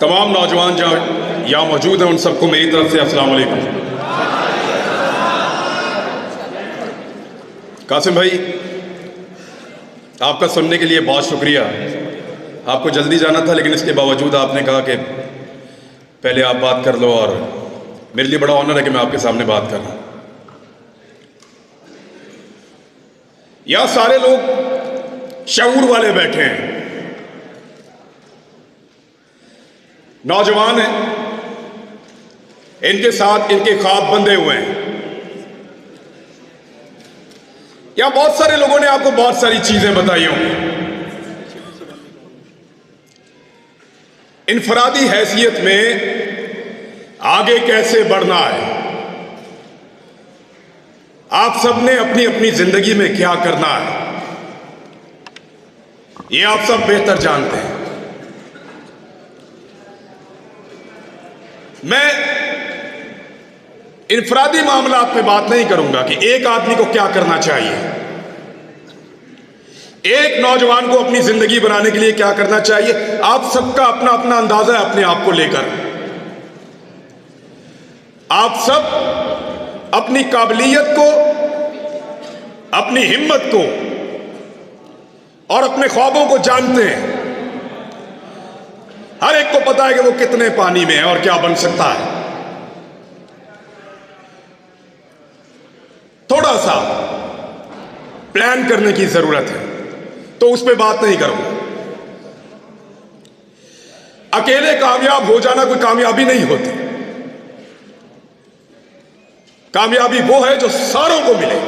तमाम नौजवान जो यहाँ मौजूद हैं उन सबको मेरी तरफ से अस्सलाम वालेकुम। कासिम भाई, आपका सुनने के लिए बहुत शुक्रिया। आपको जल्दी जाना था, लेकिन इसके बावजूद आपने कहा कि पहले आप बात कर लो, और मेरे लिए बड़ा ऑनर है कि मैं आपके सामने बात कर रहा हूँ। यहाँ सारे लोग शऊर वाले बैठे हैं, नौजवान हैं, इनके साथ इनके ख्वाब बंधे हुए हैं। यहां बहुत सारे लोगों ने आपको बहुत सारी चीजें बताई होंगी। इनफरादी हैसियत में आगे कैसे बढ़ना है, आप सबने अपनी अपनी जिंदगी में क्या करना है, ये आप सब बेहतर जानते हैं। मैं इनफरादी मामलात पे बात नहीं करूंगा कि एक आदमी को क्या करना चाहिए, एक नौजवान को अपनी जिंदगी बनाने के लिए क्या करना चाहिए। आप सबका अपना अपना अंदाजा है अपने आप को लेकर। आप सब अपनी काबिलियत को, अपनी हिम्मत को और अपने ख्वाबों को जानते हैं। हर एक को पता है कि वो कितने पानी में है और क्या बन सकता है। थोड़ा सा प्लान करने की जरूरत है, तो उस पर बात नहीं करूंगा। अकेले कामयाब हो जाना कोई कामयाबी नहीं होती। कामयाबी वो है जो सारों को मिले,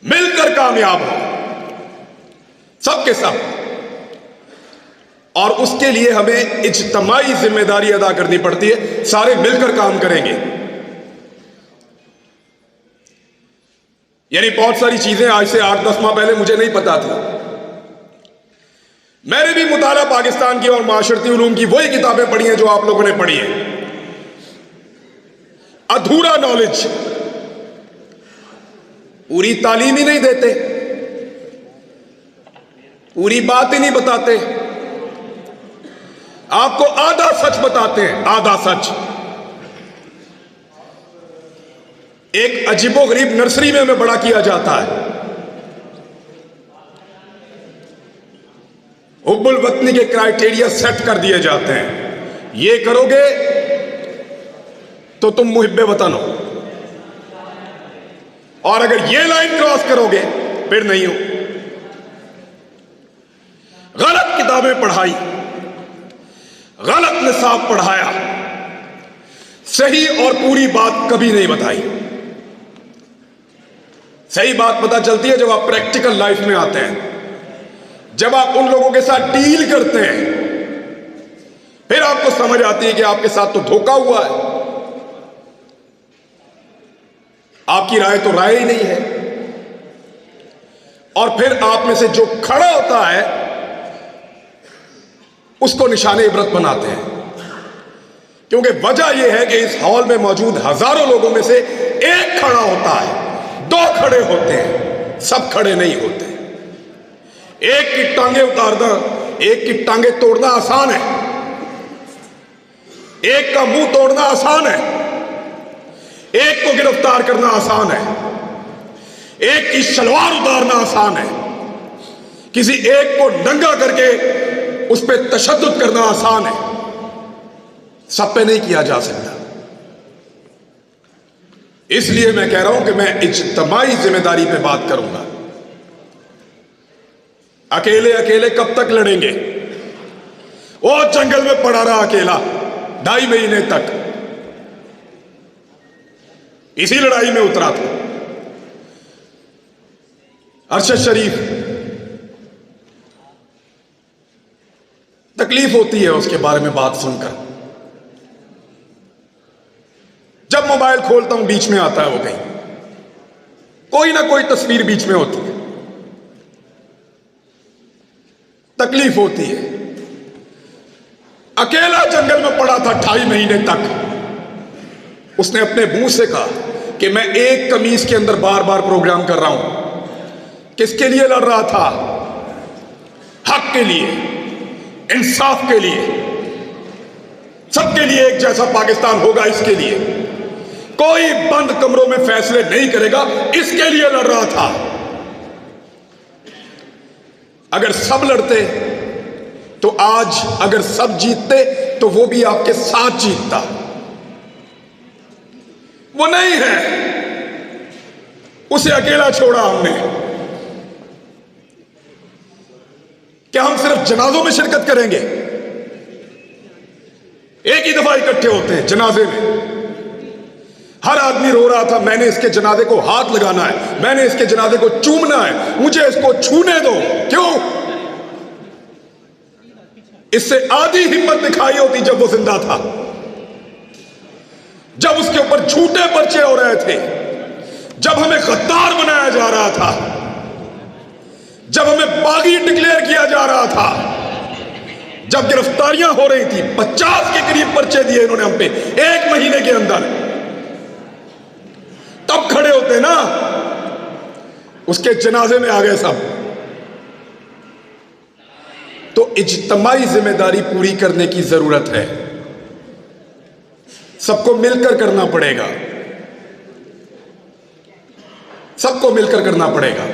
मिलकर कामयाब हो, सबके सब। और उसके लिए हमें इज्तिमाई जिम्मेदारी अदा करनी पड़ती है। सारे मिलकर काम करेंगे। यानी बहुत सारी चीजें आज से 8-10 माह पहले मुझे नहीं पता थी। मैंने भी मुताला पाकिस्तान की और माशरती उलूम की वही किताबें पढ़ी हैं जो आप लोगों ने पढ़ी हैं। अधूरा नॉलेज, पूरी तालीम ही नहीं देते, पूरी बात ही नहीं बताते, आपको आधा सच बताते हैं, आधा सच। एक अजीबोगरीब नर्सरी में हमें बड़ा किया जाता है। हुब्बुल वतनी के क्राइटेरिया सेट कर दिए जाते हैं। ये करोगे तो तुम मुहिब्बे वतन हो, और अगर ये लाइन क्रॉस करोगे फिर नहीं हो। गलत किताबें पढ़ाई, गलत निसाब पढ़ाया, सही और पूरी बात कभी नहीं बताई। सही बात पता चलती है जब आप प्रैक्टिकल लाइफ में आते हैं, जब आप उन लोगों के साथ डील करते हैं, फिर आपको समझ आती है कि आपके साथ तो धोखा हुआ है। आपकी राय तो राय ही नहीं है। और फिर आप में से जो खड़ा होता है उसको निशाने इबरत बनाते हैं। क्योंकि वजह यह है कि इस हॉल में मौजूद हजारों लोगों में से एक खड़ा होता है, 2 खड़े होते हैं, सब खड़े नहीं होते। एक की टांगे उतारना, एक की टांगे तोड़ना आसान है, एक का मुंह तोड़ना आसान है, एक को गिरफ्तार करना आसान है, एक की सलवार उतारना आसान है, किसी एक को नंगा करके उस पर तशद्दुद करना आसान है, सब पे नहीं किया जा सकता। इसलिए मैं कह रहा हूं कि मैं इज्तिमाई जिम्मेदारी पे बात करूंगा। अकेले अकेले कब तक लड़ेंगे? वो जंगल में पड़ा रहा अकेला 2.5 महीने तक, इसी लड़ाई में उतरा था। अरशद शरीफ, तकलीफ होती है उसके बारे में बात सुनकर। जब मोबाइल खोलता हूं बीच में आता है वो कहीं, कोई ना कोई तस्वीर बीच में होती है, तकलीफ होती है। अकेला जंगल में पड़ा था 2.5 महीने तक। उसने अपने मुंह से कहा कि मैं एक कमीज के अंदर बार बार प्रोग्राम कर रहा हूं। किसके लिए लड़ रहा था? हक के लिए। इंसाफ के लिए, सबके लिए एक जैसा पाकिस्तान होगा, इसके लिए कोई बंद कमरों में फैसले नहीं करेगा, इसके लिए लड़ रहा था। अगर सब लड़ते तो आज, अगर सब जीतते तो वो भी आपके साथ जीतता। वो नहीं है, उसे अकेला छोड़ा हमने। क्या हम सिर्फ जनाजों में शिरकत करेंगे? एक ही दफा इकट्ठे होते हैं जनाजे में, हर आदमी रो रहा था मैंने इसके जनाजे को हाथ लगाना है, मैंने इसके जनाजे को चूमना है, मुझे इसको छूने दो। क्यों? इससे आधी हिम्मत दिखाई होती जब वो जिंदा था, जब उसके ऊपर झूठे पर्चे हो रहे थे, जब हमें गद्दार बनाया जा रहा था, जब हमें बागी डिक्लेयर किया जा रहा था, जब गिरफ्तारियां हो रही थी। 50 के करीब पर्चे दिए इन्होंने हम पे 1 महीने के अंदर। तब खड़े होते ना, उसके जनाजे में आ गए सब। तो इज्तिमाई जिम्मेदारी पूरी करने की जरूरत है, सबको मिलकर करना पड़ेगा, सबको मिलकर करना पड़ेगा,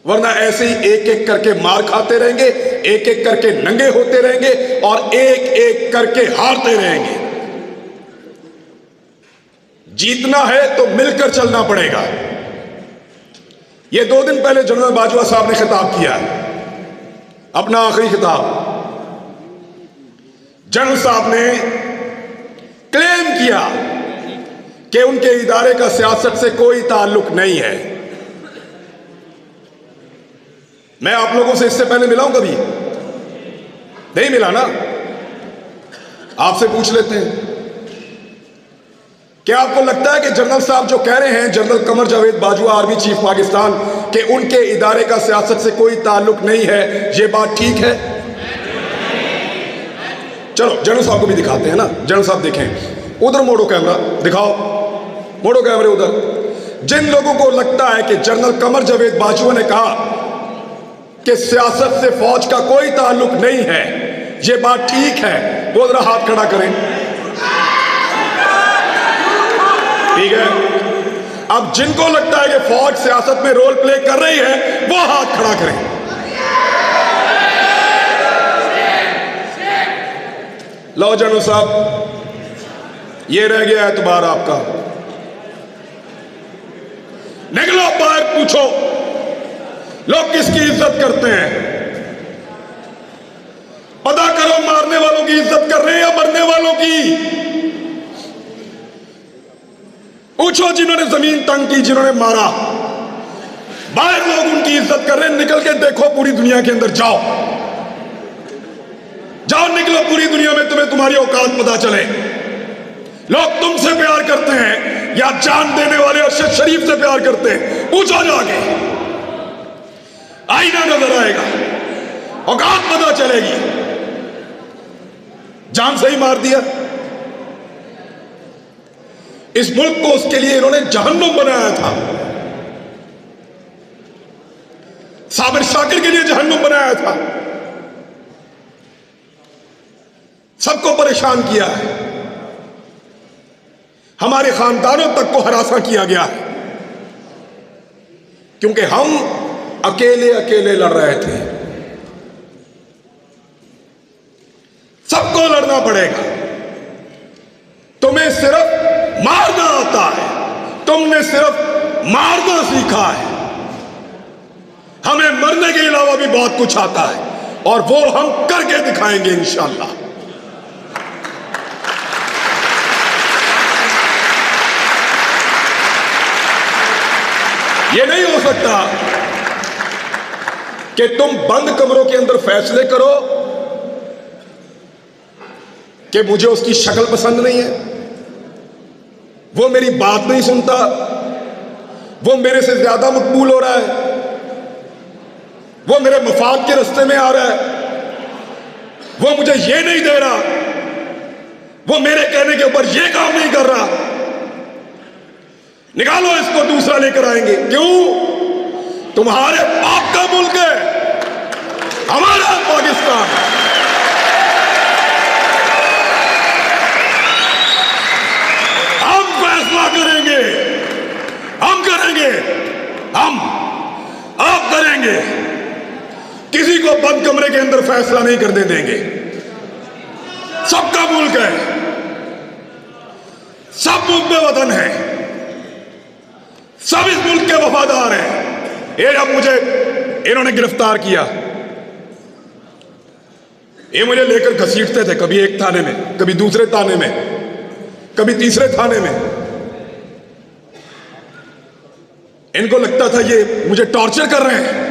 वरना ऐसे ही एक एक करके मार खाते रहेंगे, एक एक करके नंगे होते रहेंगे और एक एक करके हारते रहेंगे। जीतना है तो मिलकर चलना पड़ेगा। यह 2 दिन पहले जनरल बाजवा साहब ने खिताब किया है, अपना आखिरी खिताब। जनरल साहब ने क्लेम किया कि उनके इदारे का सियासत से कोई ताल्लुक नहीं है। मैं आप लोगों से इससे पहले मिला हूं कभी? नहीं मिला ना? आपसे पूछ लेते हैं, क्या आपको लगता है कि जनरल साहब जो कह रहे हैं, general Qamar Javed Bajwa army chief Pakistan, कि उनके इदारे का सियासत से कोई ताल्लुक नहीं है, ये बात ठीक है? चलो जनरल साहब को भी दिखाते हैं ना। जनरल साहब देखें, उधर मोड़ो कैमरा, दिखाओ, मोड़ो कैमरे उधर। जिन लोगों को लगता है कि जनरल कमर जावेद बाजवा ने कहा कि सियासत से फौज का कोई ताल्लुक नहीं है, ये बात ठीक है, वो जरा हाथ खड़ा करें। ठीक है, अब जिनको लगता है कि फौज सियासत में रोल प्ले कर रही है, वो हाथ खड़ा करें। लो जनरल साहब, ये रह गया एतबार आपका। निकलो बाहर, पूछो लोग किसकी इज्जत करते हैं, पता करो मारने वालों की इज्जत कर रहे हैं या मरने वालों की। पूछो जिन्होंने जमीन तंग की, जिन्होंने मारा, बाहर लोग उनकी इज्जत कर रहे हैं। निकल के देखो पूरी दुनिया के अंदर, जाओ जाओ, निकलो पूरी दुनिया में, तुम्हें तुम्हारी औकात पता चले। लोग तुमसे प्यार करते हैं या जान देने वाले अरशद शरीफ से प्यार करते हैं, पूछो जाके, आईना नजर आएगा, औकात पता चलेगी। जान से ही मार दिया। इस मुल्क को उसके लिए इन्होंने जहन्नुम बनाया था, साबिर शाकिर के लिए जहन्नुम बनाया था, सबको परेशान किया है, हमारे खानदानों तक को हरासा किया गया है, क्योंकि हम अकेले अकेले लड़ रहे थे। सबको लड़ना पड़ेगा। तुम्हें सिर्फ मारना आता है, तुमने सिर्फ मारना सीखा है, हमें मरने के अलावा भी बहुत कुछ आता है, और वो हम करके दिखाएंगे इंशाअल्लाह। ये नहीं हो सकता कि तुम बंद कमरों के अंदर फैसले करो कि मुझे उसकी शक्ल पसंद नहीं है, वो मेरी बात नहीं सुनता, वो मेरे से ज्यादा मकबूल हो रहा है, वो मेरे मफाद के रास्ते में आ रहा है, वो मुझे ये नहीं दे रहा, वो मेरे कहने के ऊपर ये काम नहीं कर रहा, निकालो इसको, दूसरा लेकर आएंगे। क्यों? तुम्हारे बाप का मुल्क है, हमारा पाकिस्तान। हम फैसला करेंगे, हम करेंगे, हम आप करेंगे। किसी को बंद कमरे के अंदर फैसला नहीं करने देंगे। सबका मुल्क है, सब मुल्क में वतन है, सब इस मुल्क के वफादार हैं। ये जब मुझे इन्होंने गिरफ्तार किया, ये मुझे लेकर घसीटते थे, कभी एक थाने में, कभी दूसरे थाने में, कभी तीसरे थाने में। इनको लगता था ये मुझे टॉर्चर कर रहे हैं।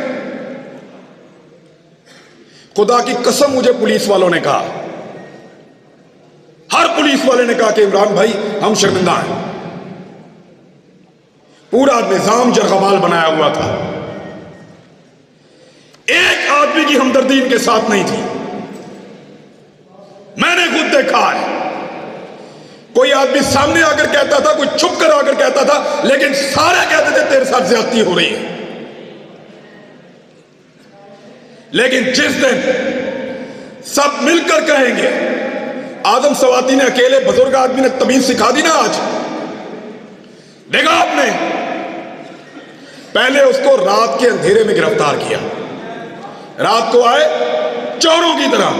खुदा की कसम मुझे पुलिस वालों ने कहा, हर पुलिस वाले ने कहा कि इमरान भाई हम शर्मिंदा हैं। पूरा निजाम जरगमाल बनाया हुआ था, एक आदमी की हमदर्दी इनके साथ नहीं थी। मैंने खुद देखा है, कोई आदमी सामने आकर कहता था, कोई छुप कर आकर कहता था, लेकिन सारे कहते थे तेरे साथ ज्यादती हो रही है। लेकिन जिस दिन सब मिलकर कहेंगे, आदम सवाती ने अकेले बुजुर्ग आदमी ने तमीज सिखा दी ना। आज देखा आपने, पहले उसको रात के अंधेरे में गिरफ्तार किया, रात को आए चोरों की तरह,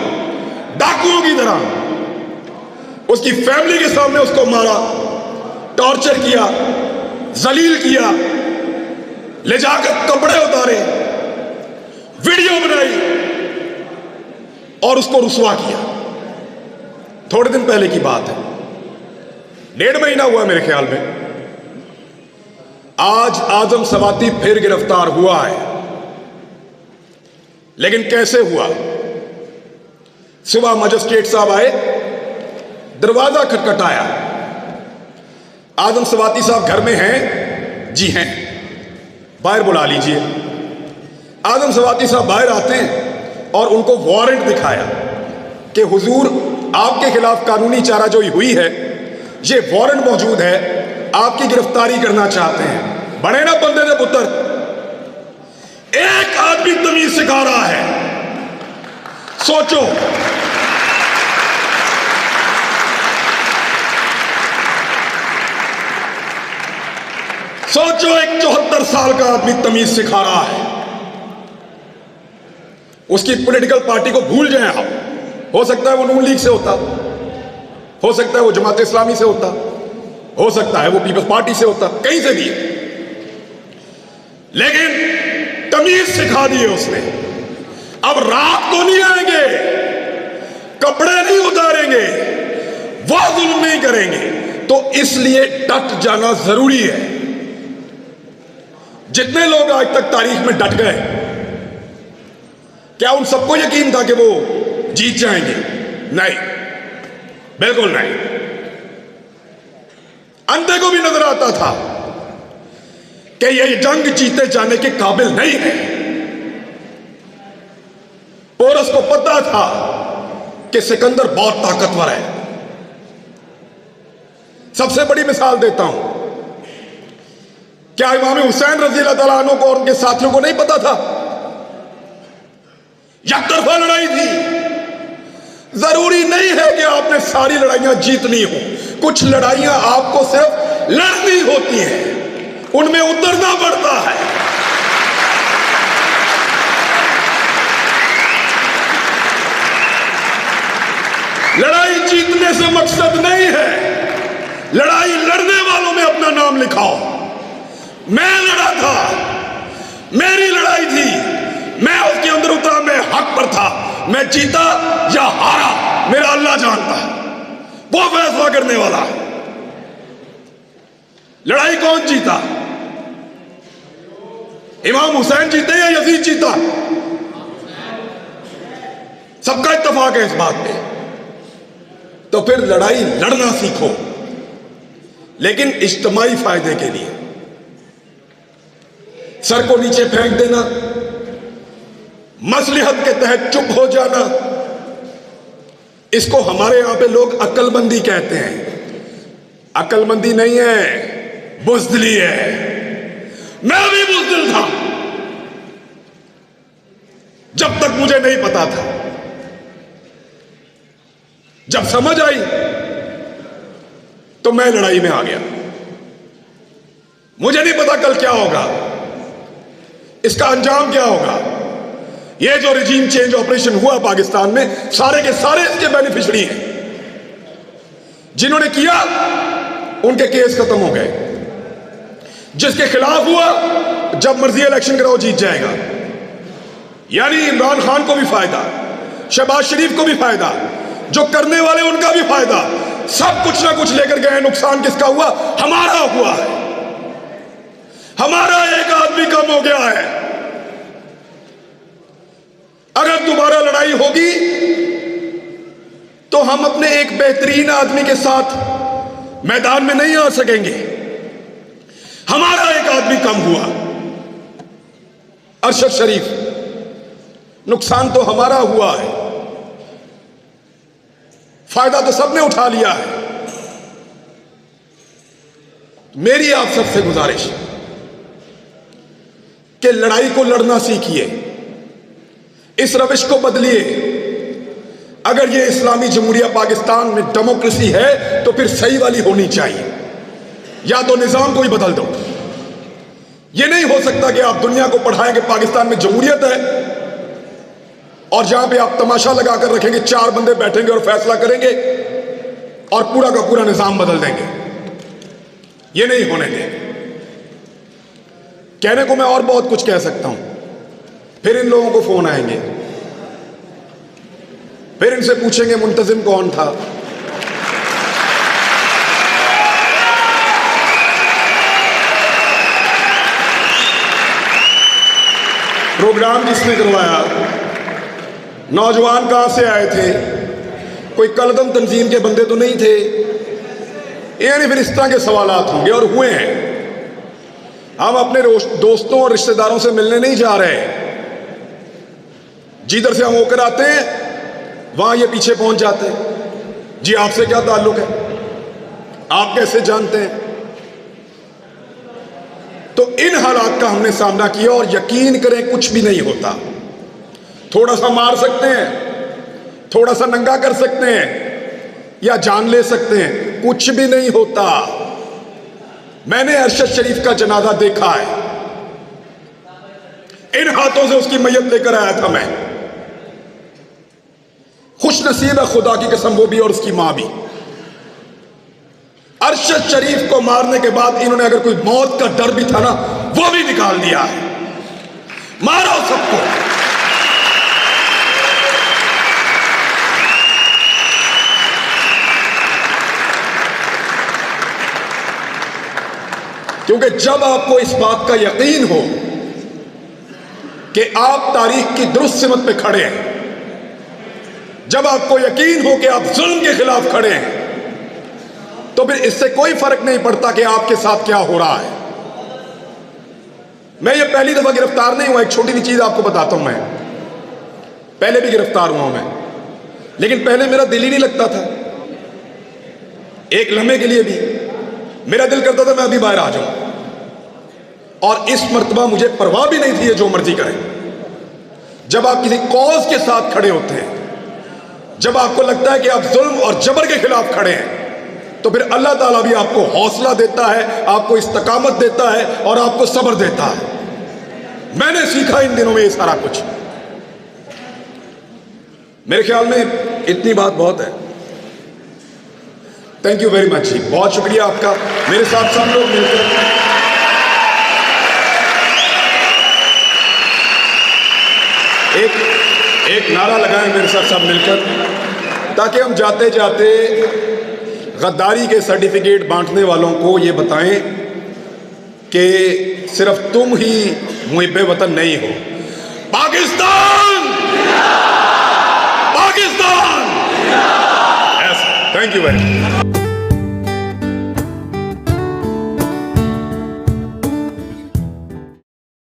डाकुओं की तरह, उसकी फैमिली के सामने उसको मारा, टॉर्चर किया, जलील किया, ले जाकर कपड़े उतारे, वीडियो बनाई और उसको रुसवा किया। थोड़े दिन पहले की बात है, 1.5 महीना हुआ मेरे ख्याल में। आज आजम सवाती फिर गिरफ्तार हुआ है, लेकिन कैसे हुआ? सुबह मजिस्ट्रेट साहब आए, दरवाजा खटखटाया, आजम सवाती साहब घर में हैं? जी हैं, बाहर बुला लीजिए। आजम सवाती साहब बाहर आते हैं और उनको वारंट दिखाया कि हुजूर आपके खिलाफ कानूनी चाराजोई हुई है, ये वारंट मौजूद है, आपकी गिरफ्तारी करना चाहते हैं। बने ना बंदे दे पुत्र, एक आदमी तमीज सिखा रहा है। सोचो, सोचो, एक 74 साल का आदमी तमीज सिखा रहा है। उसकी पॉलिटिकल पार्टी को भूल जाएं आप, हो सकता है वो नून लीग से होता, हो सकता है वो जमात इस्लामी से होता, हो सकता है वो पीपल्स पार्टी से होता, कहीं से भी, लेकिन तमीज सिखा दी है उसने। अब रात को नहीं आएंगे, कपड़े नहीं उतारेंगे, वो जुल्म नहीं करेंगे। तो इसलिए डट जाना जरूरी है। जितने लोग आज तक तारीख में डट गए, क्या उन सबको यकीन था कि वो जीत जाएंगे? नहीं, बिल्कुल नहीं। अंधे को भी नजर आता था कि ये जंग जीते जाने के काबिल नहीं है। पोरस को पता था कि सिकंदर बहुत ताकतवर है। सबसे बड़ी मिसाल देता हूं, क्या इमाम हुसैन रजी अल्लाह तआला अन्हु को और उनके साथियों को नहीं पता था? यकतरफा लड़ाई थी। जरूरी नहीं है कि आपने सारी लड़ाइयां जीतनी हो, कुछ लड़ाइयां आपको सिर्फ लड़नी होती हैं, उनमें उतरना पड़ता है। लड़ाई जीतने से मकसद नहीं है, लड़ाई लड़ने वालों में अपना नाम लिखाओ। मैं लड़ा था, मेरी लड़ाई थी, मैं उसके अंदर उतरा, मैं हक पर था, मैं जीता या हारा मेरा अल्लाह जानता है, वो फैसला करने वाला है। लड़ाई कौन जीता? इमाम हुसैन जीते या यजीद जीता? सबका इत्तेफाक है इस बात पे। तो फिर लड़ाई लड़ना सीखो, लेकिन इज्तिमाई फायदे के लिए। सर को नीचे फेंक देना, मसलिहत के तहत चुप हो जाना, इसको हमारे यहां पे लोग अक्लमंदी कहते हैं। अक्लमंदी नहीं है, बुज़दिली है। मैं भी बुज़दिल था। जब तक वक्त मुझे नहीं पता था। जब समझ आई तो मैं लड़ाई में आ गया। मुझे नहीं पता कल क्या होगा, इसका अंजाम क्या होगा। ये जो रिजीम चेंज ऑपरेशन हुआ पाकिस्तान में, सारे के सारे इसके बेनिफिशियरी हैं। जिन्होंने किया उनके केस खत्म हो गए। जिसके खिलाफ हुआ, जब मर्जी इलेक्शन कराओ जीत जाएगा। यानी इमरान खान को भी फायदा, शहबाज शरीफ को भी फायदा, जो करने वाले उनका भी फायदा। सब कुछ ना कुछ लेकर गए। नुकसान किसका हुआ? हमारा हुआ है। हमारा एक आदमी कम हो गया है। अगर दोबारा लड़ाई होगी तो हम अपने एक बेहतरीन आदमी के साथ मैदान में नहीं आ सकेंगे। हमारा एक आदमी कम हुआ, अरशद शरीफ। नुकसान तो हमारा हुआ है, फायदा तो सबने उठा लिया है। मेरी आप सबसे गुजारिश कि लड़ाई को लड़ना सीखिए, इस रविश को बदलिए। अगर ये इस्लामी जमहूरिया पाकिस्तान में डेमोक्रेसी है तो फिर सही वाली होनी चाहिए। या तो निजाम को ही बदल दो। ये नहीं हो सकता कि आप दुनिया को पढ़ाएं कि पाकिस्तान में जमहूरियत है और जहां पे आप तमाशा लगाकर रखेंगे, 4 बंदे बैठेंगे और फैसला करेंगे और पूरा का पूरा निजाम बदल देंगे। ये नहीं होने देंगे। कहने को मैं और बहुत कुछ कह सकता हूं, फिर इन लोगों को फोन आएंगे, फिर इनसे पूछेंगे मुंतजिम कौन था। प्रोग्राम किसने करवाया, नौजवान कहां से आए थे, कोई कलदम तंजीम के बंदे तो नहीं थे। यानी फिर इस तरह के सवालात होंगे और हुए हैं। हम अपने दोस्तों और रिश्तेदारों से मिलने नहीं जा रहे। जिधर से हम होकर आते हैं वहां ये पीछे पहुंच जाते हैं। जी आपसे क्या ताल्लुक है, आप कैसे जानते हैं। तो इन हालात का हमने सामना किया और यकीन करें कुछ भी नहीं होता। थोड़ा सा मार सकते हैं, थोड़ा सा नंगा कर सकते हैं या जान ले सकते हैं, कुछ भी नहीं होता। मैंने अरशद शरीफ का जनाजा देखा है, इन हाथों से उसकी मैयत लेकर आया था मैं। खुश नसीब है खुदा की कसम वो भी और उसकी मां भी। अरशद शरीफ को मारने के बाद इन्होंने अगर कोई मौत का डर भी था ना, वो भी निकाल दिया है। मारो सबको। क्योंकि जब आपको इस बात का यकीन हो कि आप तारीख की दुरुस्त सिमत पे खड़े हैं, जब आपको यकीन हो कि आप जुल्म के खिलाफ खड़े हैं, तो फिर इससे कोई फर्क नहीं पड़ता कि आपके साथ क्या हो रहा है। मैं ये पहली दफा गिरफ्तार नहीं हुआ। एक छोटी सी चीज आपको बताता हूं, मैं पहले भी गिरफ्तार हुआ हूं मैं, लेकिन पहले मेरा दिल ही नहीं लगता था। एक लम्हे के लिए भी मेरा दिल करता था मैं अभी बाहर आ जाऊं, और इस मर्तबा मुझे परवाह भी नहीं थी ये जो मर्जी करें। जब आप किसी कॉज के साथ खड़े होते हैं, जब आपको लगता है कि आप जुल्म और जबर के खिलाफ खड़े हैं, तो फिर अल्लाह ताला भी आपको हौसला देता है, आपको इस्तकामत देता है और आपको सब्र देता है। मैंने सीखा इन दिनों में ये सारा कुछ। मेरे ख्याल में इतनी बात बहुत है। थैंक यू वेरी मच जी, बहुत शुक्रिया आपका। मेरे साथ सब लोग मिलकर एक नारा लगाएं मेरे साथ सब मिलकर, ताकि हम जाते जाते गद्दारी के सर्टिफिकेट बांटने वालों को ये बताएं कि सिर्फ तुम ही मुहिब्बे वतन नहीं हो। Pakistan, Pakistan. Thank you very much.